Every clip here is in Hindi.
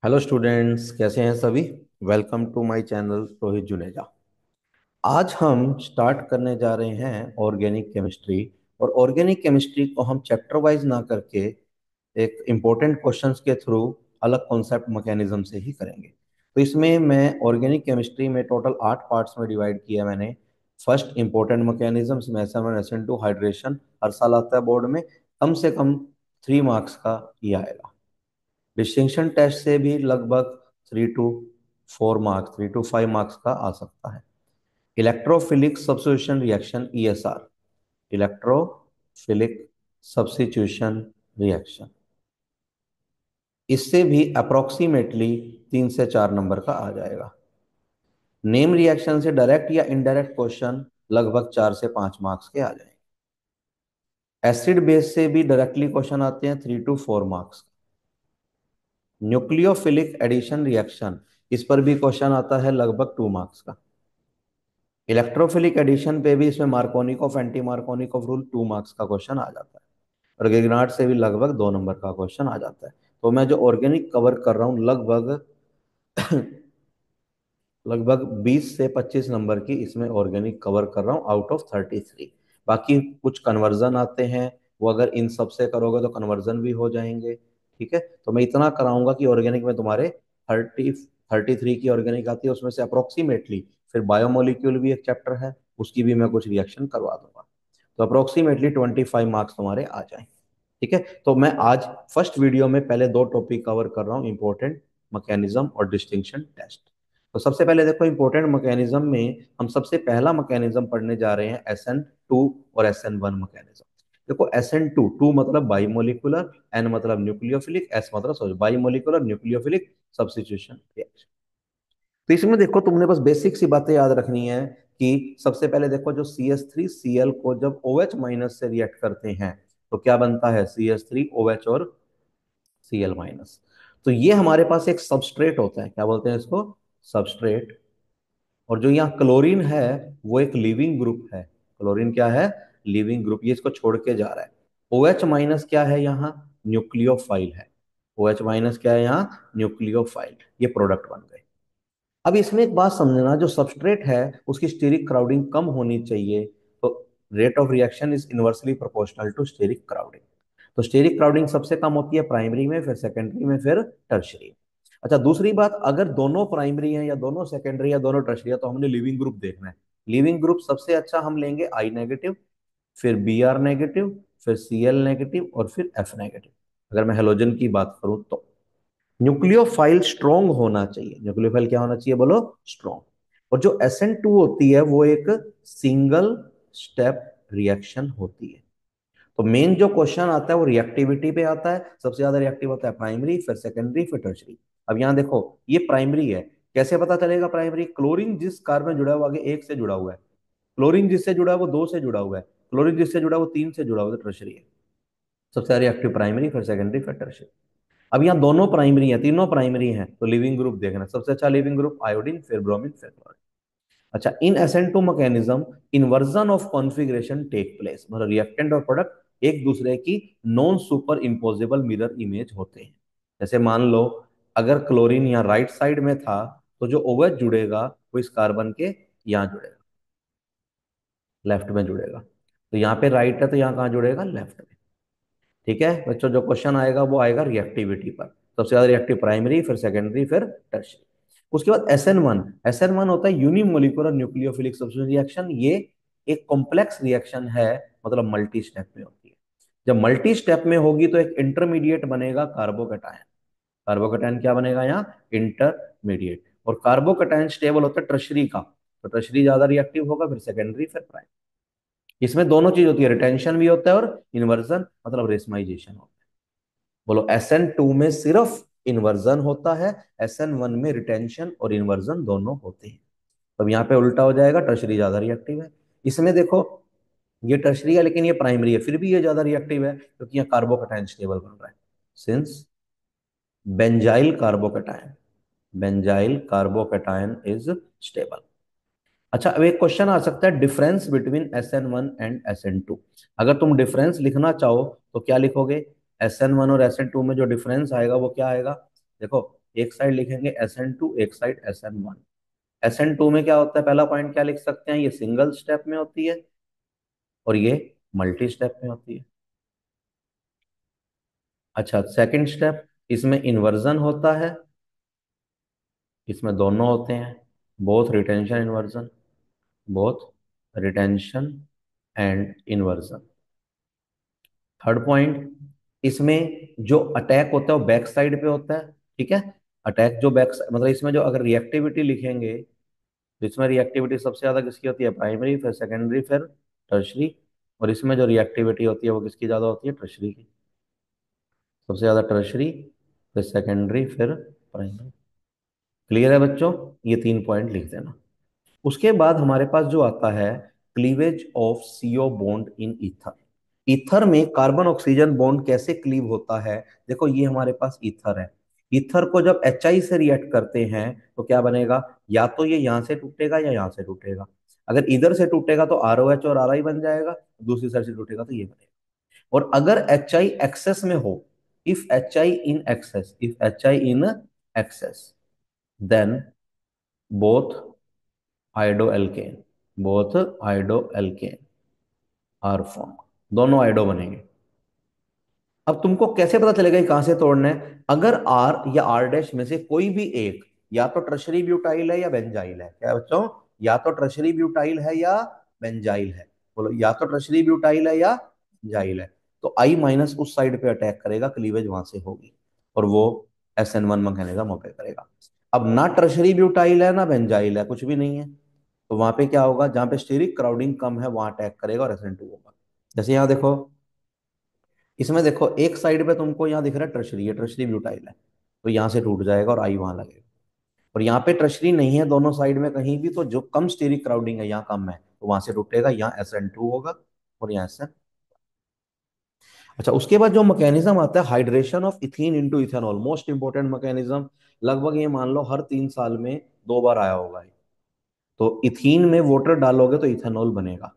हेलो स्टूडेंट्स, कैसे हैं सभी। Welcome to my channel Rohit Juneja. आज हम स्टार्ट करने जा रहे हैं ऑर्गेनिक केमिस्ट्री। और ऑर्गेनिक केमिस्ट्री को हम चैप्टर वाइज ना करके एक इम्पोर्टेंट क्वेश्चंस के थ्रू अलग कॉन्सेप्ट मैकेनिज्म से ही करेंगे। तो इसमें मैं ऑर्गेनिक केमिस्ट्री में टोटल 8 पार्ट्स में डिवाइड किया मैंने। फर्स्ट इंपॉर्टेंट मैकेनिज्म्स में SN1 SN2 हाइड्रेशन हर साल आता है बोर्ड में। कम से कम 3 मार्क्स का ये आएगा। डिस्टिंक्शन टेस्ट से भी लगभग 3 to 4 मार्क्स 3 to 5 मार्क्स का आ सकता है। Electrophilic substitution reaction ESR, electrophilic substitution reaction, इससे भी अप्रोक्सीमेटली 3 से 4 नंबर का आ जाएगा। नेम रिएक्शन से डायरेक्ट या इनडायरेक्ट क्वेश्चन लगभग 4 से 5 मार्क्स के आ जाएंगे। एसिड बेस से भी डायरेक्टली क्वेश्चन आते हैं 3 to 4 marks. Nucleophilic addition reaction, इस पर भी क्वेश्चन आता है लगभग 2 मार्क्स का। इलेक्ट्रोफिलिक एडिशन पे भी इसमें Markovnikov anti Markovnikov rule 2 marks का क्वेश्चन आ जाता है। और गेगनार्ड से भी लगभग 2 नंबर का क्वेश्चन आ जाता है। तो मैं जो ऑर्गेनिक कवर कर रहा हूँ लगभग लगभग 20 से 25 नंबर की इसमें ऑर्गेनिक कवर कर रहा हूँ आउट ऑफ 33। बाकी कुछ कन्वर्जन आते हैं, वो अगर इन सब से करोगे तो कन्वर्जन भी हो जाएंगे। ठीक है, तो मैं इतना कराऊंगा कि ऑर्गेनिक में तुम्हारे 33 की ऑर्गेनिक आती है, उसमें से अप्रोक्सीमेटली फिर बायोमोलिक्यूल भी एक चैप्टर है, उसकी भी मैं कुछ रिएक्शन करवा दूंगा। तो अप्रोक्सीमेटली 25 मार्क्स तुम्हारे आ जाएंगे। ठीक है, तो मैं आज फर्स्ट वीडियो में पहले 2 टॉपिक कवर कर रहा हूँ, इंपॉर्टेंट मैकेनिज्म और डिस्टिंक्शन टेस्ट। तो सबसे पहले देखो इंपॉर्टेंट मैकेनिज्म में हम सबसे पहला मैकेनिज्म पढ़ने जा रहे हैं SN2 और SN1 मैकेनिज्म। देखो SN2, टू मतलब बाइमोलिकुलर, N मतलब न्यूक्लियोफिलिक, S मतलब सॉरी बाइमोलिकुलर न्यूक्लियोफिलिक सब्स्टिट्यूशन रिएक्शन। तो इसमें देखो तुमने बस बेसिक सी बातें याद रखनी है कि सबसे पहले देखो जो CH3Cl को जब OH माइनस से रिएक्ट करते हैं तो क्या बनता है, CH3OH और Cl माइनस। तो ये हमारे पास एक सबस्ट्रेट होता है, क्या बोलते हैं इसको, सबस्ट्रेट। और जो यहाँ क्लोरीन है वो एक लिविंग ग्रुप है। क्लोरीन क्या है, लिविंग ग्रुप, ये इसको छोड़ के जा रहा है। OH माइनस क्या है यहाँ, न्यूक्लियोफाइल है। OH माइनस क्या है यहाँ, न्यूक्लियोफाइल। ये प्रोडक्ट बन गए। अब इसमें एक बात समझना, जो सबस्ट्रेट है उसकी स्टेरिक क्राउडिंग कम होनी चाहिए। तो rate of reaction is inversely proportional to steric crowding. तो स्टेरिक क्राउडिंग सबसे कम होती है प्राइमरी में, फिर सेकेंडरी में, फिर टर्शरी। अच्छा, दूसरी बात, अगर दोनों प्राइमरी है या दोनों सेकेंडरी या दोनों टर्शरी है तो हमने लिविंग ग्रुप देखना है। लिविंग ग्रुप सबसे अच्छा हम लेंगे I नेगेटिव, फिर Br नेगेटिव, फिर Cl नेगेटिव और फिर F नेगेटिव। अगर मैं हेलोजन की बात करूं तो न्यूक्लियोफाइल स्ट्रॉन्ग होना चाहिए। न्यूक्लियोफाइल क्या होना चाहिए बोलो, स्ट्रॉन्ग। और जो SN2 होती है वो एक सिंगल स्टेप रिएक्शन होती है। तो मेन जो क्वेश्चन आता है वो रिएक्टिविटी पे आता है। सबसे ज्यादा रिएक्टिव होता है प्राइमरी, फिर सेकेंडरी, फिर टर्शरी। अब यहाँ देखो ये प्राइमरी है, कैसे पता चलेगा प्राइमरी, क्लोरीन जिस कार्बन में जुड़ा है वो आगे 1 से जुड़ा हुआ है, क्लोरीन जिससे जुड़ा है वो 2 से जुड़ा हुआ है, क्लोरीन जिससे जुड़ा है वो 3 से जुड़ा हुआ है, तो टर्शरी है। सबसे ज्यादा रिएक्टिव प्राइमरी, फिर सेकेंडरी, फिर टर्शरी। अब यहाँ दोनों प्राइमरी है, तीनों प्राइमरी हैं, तो लिविंग ग्रुप देखना, सबसे अच्छा लिविंग ग्रुप आयोडीन, फिर ब्रोमीन, फिर क्लोरीन। अच्छा, in SN2 mechanism inversion of configuration take place, मतलब रिएक्टेंट और प्रोडक्ट एक दूसरे की non superimposable mirror image होते हैं। जैसे मान लो अगर क्लोरीन यहाँ राइट साइड में था तो जो OH जुड़ेगा वो इस कार्बन के यहाँ जुड़ेगा, लेफ्ट में जुड़ेगा। तो यहाँ पे राइट है तो यहाँ कहाँ जुड़ेगा, लेफ्ट में। ठीक है बच्चों, जो क्वेश्चन आएगा वो आएगा रिएक्टिविटी पर। सबसे ज्यादा रिएक्टिव प्राइमरी, फिर सेकेंडरी, फिर टर्शियरी। उसके बाद SN1 होता है यूनिमोलिकुलर न्यूक्लियोफिलिक सब्स्टिट्यूशन रिएक्शन। ये एक कॉम्प्लेक्स रिएक्शन है, मतलब मल्टी स्टेप में होती है। जब मल्टी स्टेप में होगी तो एक इंटरमीडिएट बनेगा कार्बोकैटायन। कार्बोकैटायन क्या बनेगा यहाँ, इंटरमीडिएट। और कार्बोकैटायन स्टेबल होता है टर्शरी का, तो टर्शरी ज्यादा रिएक्टिव होगा, फिर सेकेंडरी, फिर प्राइमरी। इसमें दोनों चीज होती है, रिटेंशन भी होता है और इन्वर्जन मतलब रेसमाइजेशन होता है। बोलो SN2 में सिर्फ इन्वर्जन होता है, SN1 में रिटेंशन और इन्वर्जन दोनों होते हैं। अब यहाँ पे उल्टा हो जाएगा, टर्शरी ज्यादा रिएक्टिव है। इसमें देखो ये टर्शरी है लेकिन ये प्राइमरी है, फिर भी ये ज्यादा रिएक्टिव है क्योंकि यहाँ कार्बोकैटायन स्टेबल बन रहा है, since benzyl carbocation, benzyl carbocation is stable. अच्छा, अब एक क्वेश्चन आ सकता है, difference between SN1 and SN2। अगर तुम डिफरेंस लिखना चाहो तो क्या लिखोगे, SN1 और SN2 में जो डिफरेंस आएगा वो क्या आएगा, देखो एक साइड लिखेंगे SN2, एक साइड SN1। SN2 में क्या होता है, पहला पॉइंट क्या लिख सकते हैं, ये सिंगल स्टेप में होती है और ये मल्टी स्टेप में होती है। अच्छा, सेकंड स्टेप, इसमें इन्वर्जन होता है, इसमें दोनों होते हैं, both retention inversion, both retention and inversion. Third point, इसमें जो अटैक होता है वो बैक साइड पे होता है, ठीक है। अटैक जो बैक, मतलब इसमें जो अगर रिएक्टिविटी लिखेंगे तो इसमें रिएक्टिविटी सबसे ज्यादा किसकी होती है, प्राइमरी, फिर सेकेंडरी, फिर टर्शरी। और इसमें जो रिएक्टिविटी होती है वो किसकी ज्यादा होती है, टर्शरी की। सबसे ज्यादा टर्शरी, फिर सेकेंडरी, फिर प्राइमरी। क्लियर है बच्चों, ये तीन पॉइंट लिख देना। उसके बाद हमारे पास जो आता है, cleavage of CO bond in ether. Ether में कार्बन ऑक्सीजन बॉन्ड कैसे क्लीव होता है, देखो ये हमारे पास ईथर है। ईथर को जब HI से रिएक्ट करते हैं तो क्या बनेगा, या तो ये यहां से टूटेगा या यहां से टूटेगा। अगर इधर से टूटेगा तो ROH और RI बन जाएगा, दूसरी साइड से टूटेगा तो ये बनेगा। और अगर HI एक्सेस में हो, if HI in excess, if HI in excess, then both iodo alkane, both iodo alkane are form, दोनों आइडो बनेंगे। अब तुमको कैसे पता चलेगा ये कहां से तोड़ना है, अगर R या R डैश में से कोई भी एक या तो टर्शरी ब्यूटाइल है या बेंजाइल है, क्या है बच्चों, या तो टर्शरी ब्यूटाइल है या बेंजाइल है, बोलो या तो टर्शरी ब्यूटाइल है या बेंजाइल है, तो I माइनस उस साइड पे अटैक करेगा, क्लीवेज वहां से होगी और वो SN1 मैकेनिज्म ओपे करेगा। अब ना टर्शरी ब्यूटाइल है ना बेंजाइल है, कुछ भी नहीं है, तो वहां पे क्या होगा, जहां पे स्टेरिक क्राउडिंग कम है वहां अटैक करेगा और SN2 होगा। जैसे यहाँ देखो, इसमें देखो एक साइड पे तुमको यहाँ दिख रहा है टर्शरी, ये टर्शरी ब्यूटाइल है, तो यहाँ से टूट जाएगा और आई वहां लगेगा। और यहाँ पे टर्शरी नहीं है दोनों साइड में कहीं भी, तो जो कम स्टेरिक क्राउडिंग है यहाँ कम है, तो वहां से टूटेगा, यहाँ SN2 होगा और यहाँ SN। अच्छा, उसके बाद जो मैकेनिज्म आता है, hydration of ethene into ethanol, most important mechanism. लगभग ये मान लो हर 3 साल में 2 बार आया होगा ये। तो इथीन में वाटर डालोगे तो इथेनॉल बनेगा।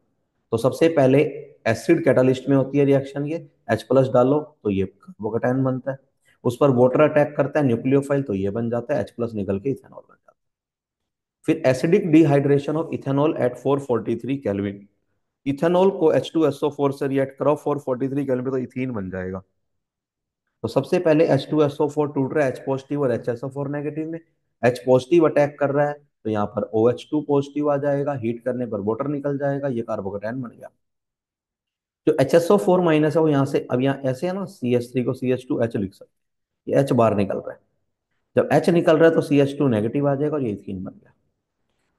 तो सबसे पहले एसिड कैटालिस्ट में होती है रिएक्शन ये, H+ डालो तो ये कार्बोकेटायन बनता है, उस पर वाटर अटैक करता है न्यूक्लियोफाइल, तो ये बन जाता है H+ निकल के इथेनॉल बन जाता है। फिर acidic dehydration of ethanol at 443 kelvin, ethanol को H2SO4 से रिएक्ट कराओ 443 केल्विन पे, तो इथीन बन जाएगा। तो सबसे पहले H2SO4 टूट रहा है H पॉजिटिव और HSO4 नेगेटिव में, H पॉजिटिव अटैक कर रहा है तो यहाँ पर OH2 पॉजिटिव आ जाएगा, हीट करने पर वाटर निकल जाएगा, ये कार्बोकेटायन बन गया। जो HSO4 माइनस है वो यहाँ से, अब यहाँ ऐसे है ना, CH3 को CH2H लिख सकते हैं, ये H बाहर निकल रहा है, जब H निकल रहा है तो CH2 नेगेटिव आ जाएगा और ये इथीन बन गया।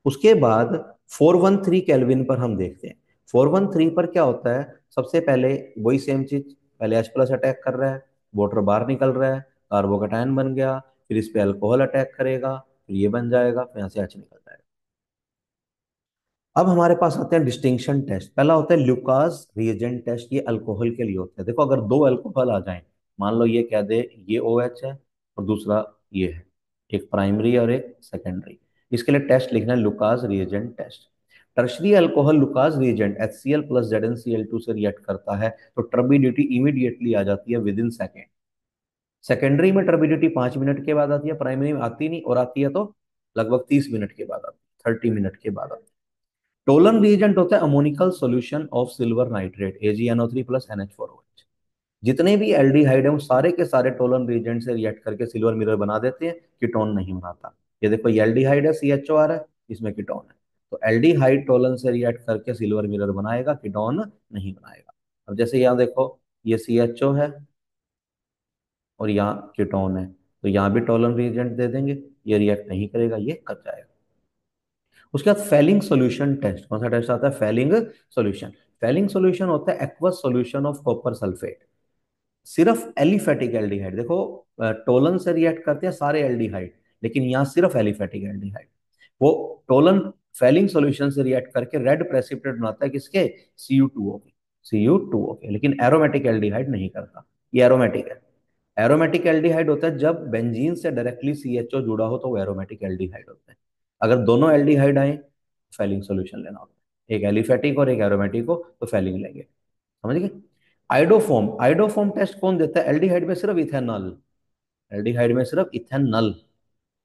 उसके बाद 413 केल्विन पर हम देखते हैं, 413 पर क्या होता है, सबसे पहले वही सेम चीज, पहले H+ अटैक कर रहा है, वाटर बाहर निकल रहा है, कार्बोकेटायन बन गया, फिर इस पे अल्कोहल अटैक करेगा, फिर ये बन जाएगा, फिर यहाँ से H निकल जाएगा। अब हमारे पास आते हैं डिस्टिंक्शन टेस्ट। पहला होता है ल्यूकास रिएजेंट टेस्ट, ये अल्कोहल के लिए होता है। देखो अगर दो अल्कोहल आ जाएं, मान लो ये कह दे ये OH है और दूसरा ये है, एक प्राइमरी और एक सेकेंडरी, इसके लिए टेस्ट लिखना है Lucas reagent test. Tertiary alcohol Lucas reagent HCl plus ZnCl2 से रिएक्ट करता है तो टर्बिडिटी इमीडिएटली आ जाती है विद इन सेकेंड। सेकेंडरी में टर्बिडिटी 5 मिनट के बाद आती है, प्राइमरी में आती नहीं, और आती है तो लगभग 30 मिनट के बाद आती है, 30 मिनट के बाद आती है। टोलन रिएजेंट होता है ammoniacal solution of silver nitrate AgNO3 plus NH4OH। जितने भी एल्डिहाइड है वो सारे के सारे टोलन रिएजेंट से रिएक्ट करके सिल्वर मिरर बना देते हैं, कीटोन नहीं बनाता। ये देखो ये एल्डिहाइड है CHOR है, इसमें कीटोन है, तो एल्डिहाइड टोलन से रिएक्ट करके सिल्वर मिरर बनाएगा, कीटोन नहीं बनाएगा। अब जैसे यहाँ देखो ये CHO है और यहाँ कीटोन है, तो यहाँ भी टोलन रिएजेंट दे देंगे, ये रिएक्ट नहीं करेगा, ये कट जाएगा। उसके बाद फेलिंग सॉल्यूशन टेस्ट, कौन सा टेस्ट आता है, फेलिंग सॉल्यूशन। फेलिंग सॉल्यूशन होता है aqueous solution of copper sulphate, सिर्फ एलिफेटिक एल्डिहाइड। देखो टोलन से रिएक्ट करते हैं सारे एल्डिहाइड, लेकिन यहाँ सिर्फ एलिफेटिक एल्डिहाइड। वो टोलन फेलिंग सॉल्यूशन से रिएक्ट करके रेड प्रेसिपिटेट बनाता है, किसके, Cu2O के, Cu2O के, लेकिन एरोमेटिक एल्डिहाइड नहीं करता, ये एरोमेटिक है। एरोमेटिक एल्डिहाइड होता है जब बेंजीन से डायरेक्टली CHO जुड़ा हो तो वो एरोमेटिक एल्डिहाइड होता है। अगर दोनों एल्डिहाइड आए फेलिंग सॉल्यूशन लेना होता है, एक एलिफेटिक और एक एरोमेटिक हो तो फेलिंग लेंगे, समझ गए। आइडोफॉर्म, आइडोफॉर्म टेस्ट कौन देता है, एल्डिहाइड में सिर्फ इथेनॉल, एल्डिहाइड में सिर्फ इथेनॉल,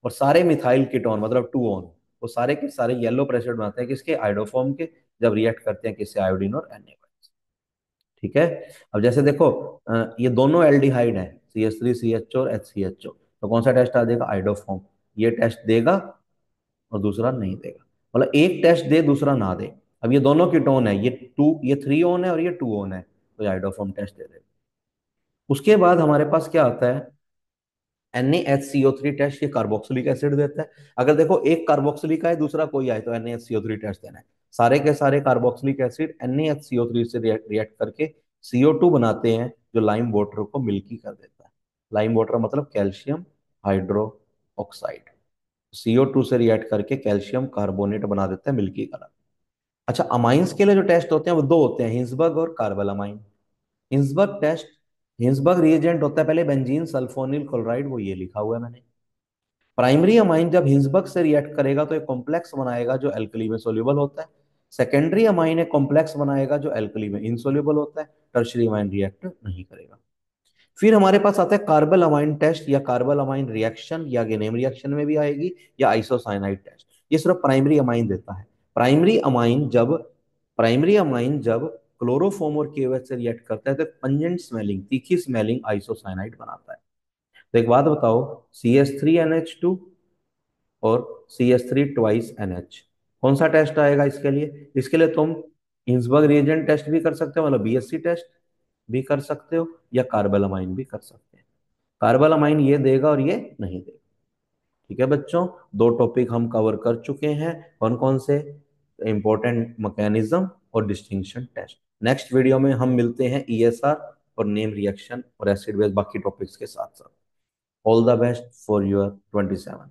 और सारे मिथाइल कीटोन मतलब 2 ऑन, वो सारे के सारे येलो प्रेशर बनाते हैं किसके, आयोडोफॉर्म के, जब रिएक्ट करते हैं किससे, आयोडीन और Na। ठीक है। अब जैसे देखो ये दोनों एल्डिहाइड है, CH3CH और HCHO, तो कौन सा टेस्ट आ जाएगा, आइडोफॉर्म। ये टेस्ट देगा और दूसरा नहीं देगा, मतलब एक टेस्ट दे दूसरा ना दे। अब ये दोनों कीटोन है, ये 3 ऑन है और ये 2 ऑन है, तो ये आइडोफॉर्म टेस्ट दे देगा। उसके बाद हमारे पास क्या आता है, NaHCO3 टेस्ट, ये कार्बोक्सिलिक एसिड देता है। अगर देखो एक कार्बोक्सिलिक आए दूसरा कोई आए, तो NaHCO3 टेस्ट देना है। सारे के सारे कार्बोक्सिलिक एसिड NaHCO3 से रिएक्ट करके CO2 बनाते हैं, जो लाइम वाटर को मिल्की कर देता है। लाइम वाटर मतलब कैल्शियम हाइड्रो ऑक्साइड, CO2 से रिएक्ट करके कैल्शियम कार्बोनेट बना देता है मिल्की कलर। अच्छा, अमाइंस के लिए जो टेस्ट होते हैं वो दो होते हैं, हिंसबर्ग और carbylamine. Hinsberg test, Hinsberg reagent होता है पहले बेंजीन सल्फोनिल क्लोराइड, वो ये लिखा हुआ है मैंने। प्राइमरी अमाइन जब हिंसबर्ग से रिएक्ट करेगा तो एक कॉम्प्लेक्स बनाएगा जो एल्कली में सोल्यूबल होता है। सेकेंडरी अमाइन एक कॉम्प्लेक्स बनाएगा जो एल्कली में इनसोल्यूबल होता है। टर्शरी अमाइन रिएक्ट नहीं करेगा। फिर हमारे पास आता है कार्बल अमाइन टेस्ट, या कार्बल अमाइन रिएक्शन, या गेनेम रिएक्शन में भी आएगी, या आइसोसाइनाइड टेस्ट। ये सिर्फ प्राइमरी अमाइन देता है। प्राइमरी अमाइन जब प्राइमरी अमाइन जब क्लोरोफॉर्म और KOH से रिएक्ट करता है तो पंजेंट स्मेलिंग, तीखी स्मेलिंग आइसोसाइनाइड बनाता है। तो एक बात बताओ, CH3NH2 और CH3 ट्वाइस NH, कौन सा टेस्ट आएगा इसके लिए? इसके लिए तुम इंसबर्ग रिएजेंट टेस्ट भी कर सकते हो, मतलब BSC टेस्ट भी कर सकते हो, या कार्बल अमाइन भी कर सकते हैं। कार्बल अमाइन ये देगा और ये नहीं देगा। ठीक है बच्चों, दो टॉपिक हम कवर कर चुके हैं, कौन कौन से, इंपॉर्टेंट मैकेनिज्म और डिस्टिंक्शन टेस्ट। नेक्स्ट वीडियो में हम मिलते हैं ESR और नेम रिएक्शन और एसिड बेस बाकी टॉपिक्स के साथ साथ। All the best for your 27।